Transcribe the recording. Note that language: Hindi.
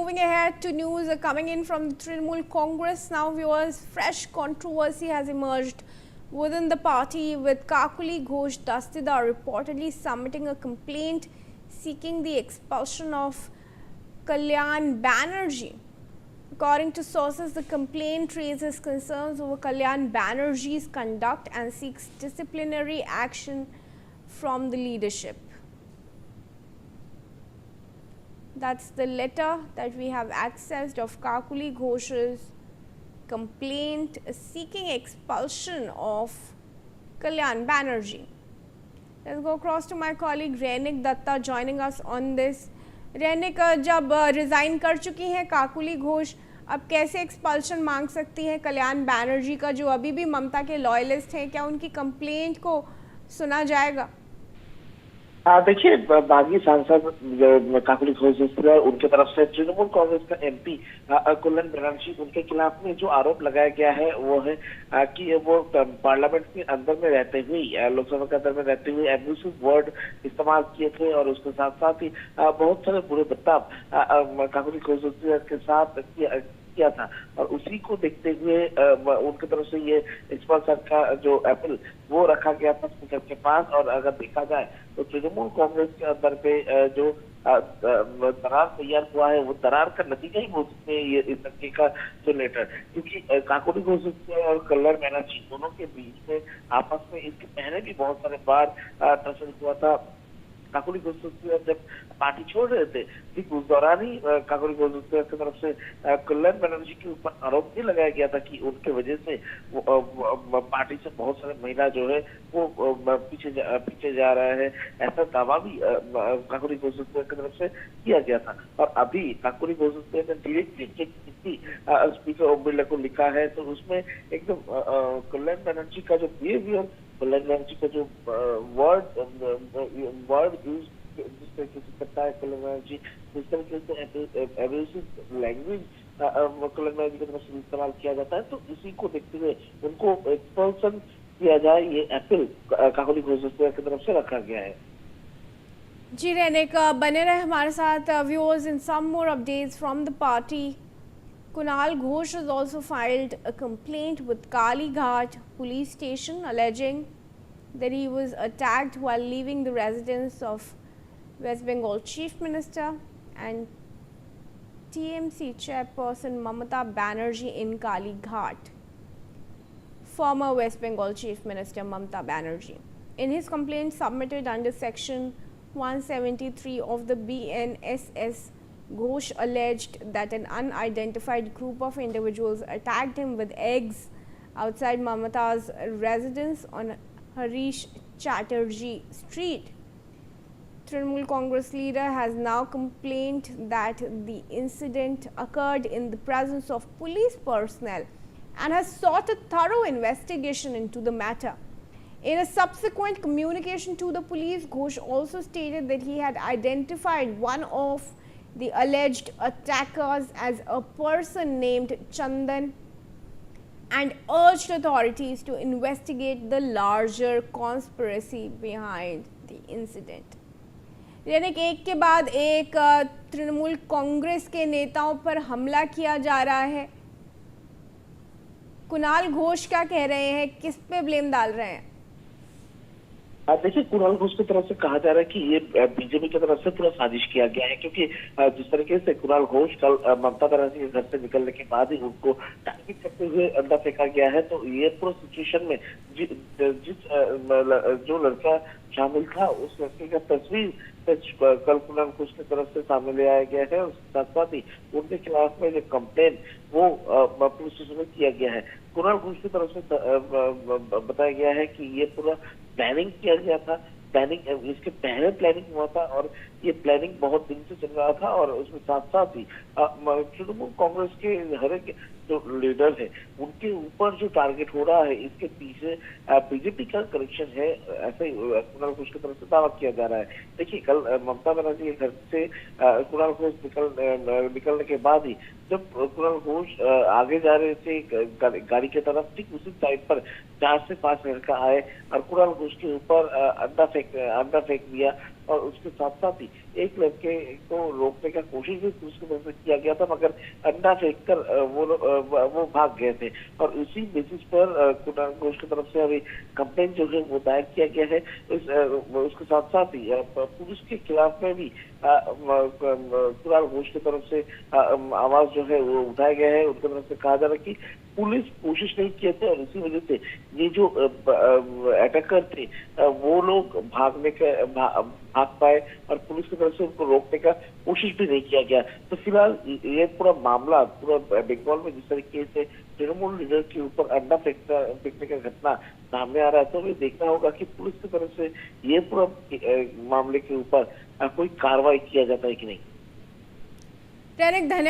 moving ahead to news coming in from the Trinamool Congress. Now, viewers, fresh controversy has emerged within the party with Kakuli Ghosh Dastidar reportedly submitting a complaint seeking the expulsion of Kalyan Banerjee. According to sources, the complaint raises concerns over Kalyan Banerjee's conduct and seeks disciplinary action from the leadership. That's the letter that we have accessed of Kakuli Ghosh's complaint seeking expulsion of Kalyan Banerjee. Let's go across to my colleague Rainik Datta joining us on this. Rainik, जब रिजाइन कर चुकी हैं काकुली घोष, अब कैसे एक्सपल्शन मांग सकती हैं कल्याण बैनर्जी का, जो अभी भी ममता के लॉयलिस्ट हैं? क्या उनकी कंप्लेंट को सुना जाएगा? देखिए, बागी सांसद काकुली घोष उनके तरफ से तृणमूल कांग्रेस का एमपी कल्याण बनर्जी, उनके खिलाफ में जो आरोप लगाया गया है वो है कि वो पार्लियामेंट के अंदर में रहते हुए, लोकसभा के अंदर में रहते हुए एब्यूसिव वर्ड इस्तेमाल किए थे और उसके साथ साथ ही बहुत सारे बुरे बर्ताव काकुली घोष के साथ किया था। और उसी को देखते हुए उनकी तरफ से ये एक्सपल्शन का जो अपील वो रखा गया था स्पीकर के पास। और अगर देखा जाए तो तृणमूल कांग्रेस के अंदर पे जो दरार तैयार हुआ है वो दरार का नतीजा ही बोल सकते हैं ये इस तरीके का जो लेटर, क्योंकि काकुली घोष और कल्याण बनर्जी दोनों के बीच में आपस में इसके पहले भी बहुत सारे बार टसल हुआ था। काकुली घोष जब पार्टी छोड़ रहे थे, ठीक उस दौरान ही काकुली घोष की तरफ से कल्याण बनर्जी के ऊपर आरोप भी लगाया गया था कि उनके वजह से पार्टी से बहुत सारे महिला जो है वो पीछे जा रहा है, ऐसा दावा भी काकुली घोष की तरफ से किया गया था। और अभी काकुली घोष ने डायरेक्टली स्पीकर ओम बिरला को लिखा है, तो उसमें एकदम कल्याण बनर्जी का जो बिहेवियर, कल्याण बनर्जी का जो वर्ड यूज जिस तरीके से करता है कल्याण बनर्जी, जिस तरीके से एब्यूसिव लैंग्वेज कल्याण बनर्जी की तरफ से इस्तेमाल किया जाता है, तो इसी को देखते हुए उनको एक्सपल्शन किया जाए, ये अपील काकुली घोष की तरफ से रखा गया है। जी रैनिक, बने रहे हमारे साथ viewers in some more updates from the party. Kunal Ghosh has also filed a complaint with Kalighat police station alleging that he was attacked while leaving the residence of West Bengal Chief Minister and TMC chairperson Mamata Banerjee in Kalighat. Former West Bengal Chief Minister Mamata Banerjee. In his complaint submitted under section 173 of the BNSS, Ghosh alleged that an unidentified group of individuals attacked him with eggs outside Mamata's residence on Harish Chatterjee Street. Trinamool Congress leader has now complained that the incident occurred in the presence of police personnel and has sought a thorough investigation into the matter. In a subsequent communication to the police, Ghosh also stated that he had identified one of the alleged attackers as a person named Chandan and urged authorities to investigate the larger conspiracy behind the incident. यानी कि एक के बाद एक तृणमूल कांग्रेस के नेताओं पर हमला किया जा रहा है। कुणाल घोष क्या कह रहे हैं, किस पे ब्लेम डाल रहे हैं? देखिए, कुणाल घोष की तरफ से कहा जा रहा है कि ये बीजेपी की तरफ से पूरा साजिश किया गया है, क्योंकि जिस तरीके से कुणाल घोष कल ममता बनर्जी के घर से निकलने के बाद ही उनको टारगेट करते हुए अंदर फेंका गया है, तो ये पूरा सिचुएशन में जो लड़का शामिल था उस लड़के का तस्वीर कल कुणाल घोष की तरफ से सामने ले आया गया है। उसके साथ साथ ही उनके खिलाफ में जो कंप्लेन वो पुलिस स्टेशन में किया गया है। कुणाल घोष की तरफ से बताया गया है कि ये पूरा प्लानिंग किया गया था, इसके पहले प्लानिंग हुआ था और ये प्लानिंग बहुत दिन से चल रहा था। और उसमें साथ साथ ही तृणमूल कांग्रेस के हर एक जो लीडर है उनके ऊपर जो टारगेट हो रहा है, इसके पीछे बीजेपी का कनेक्शन है, ऐसे ही कुणाल घोष की तरफ से दावा किया जा रहा है। देखिए, कल ममता बनर्जी के घर से कुणाल घोष निकलने के बाद ही जब कुणाल घोष आगे जा रहे थे गाड़ी की तरफ, ठीक उसी साइड पर 4 से 5 लड़का आए और कुणाल घोष के ऊपर अंडा फेंक दिया और उसके साथ साथ ही एक लड़के को रोकने का कोशिश भी पुलिस की तरफ से किया गया था, मगर अंडा फेंककर वो भाग गए थे। और इसी बेसिस पर कुणाल घोष की तरफ से अभी कंप्लेंट जो है वो दायर किया गया है। उसके साथ साथ ही पुलिस के खिलाफ में भी कुणाल घोष की तरफ से आवाज जो है वो उठाया गया है। उनकी तरफ से कहा जा रहा है कि पुलिस कोशिश नहीं किए थे और इसी वजह से ये जो अटैकर थे वो लोग भाग पाए और पुलिस की तरफ से उनको रोकने का कोशिश भी नहीं किया गया। तो फिलहाल ये पूरा मामला पूरा बंगाल में जिस तरीके से तृणमूल लीडर के ऊपर अंडा फेंकने का घटना सामने आ रहा है, तो हमें देखना होगा कि पुलिस की तरफ से ये पूरा मामले के ऊपर कोई कार्रवाई किया जाता है कि नहीं। दैनिक धन्यवाद।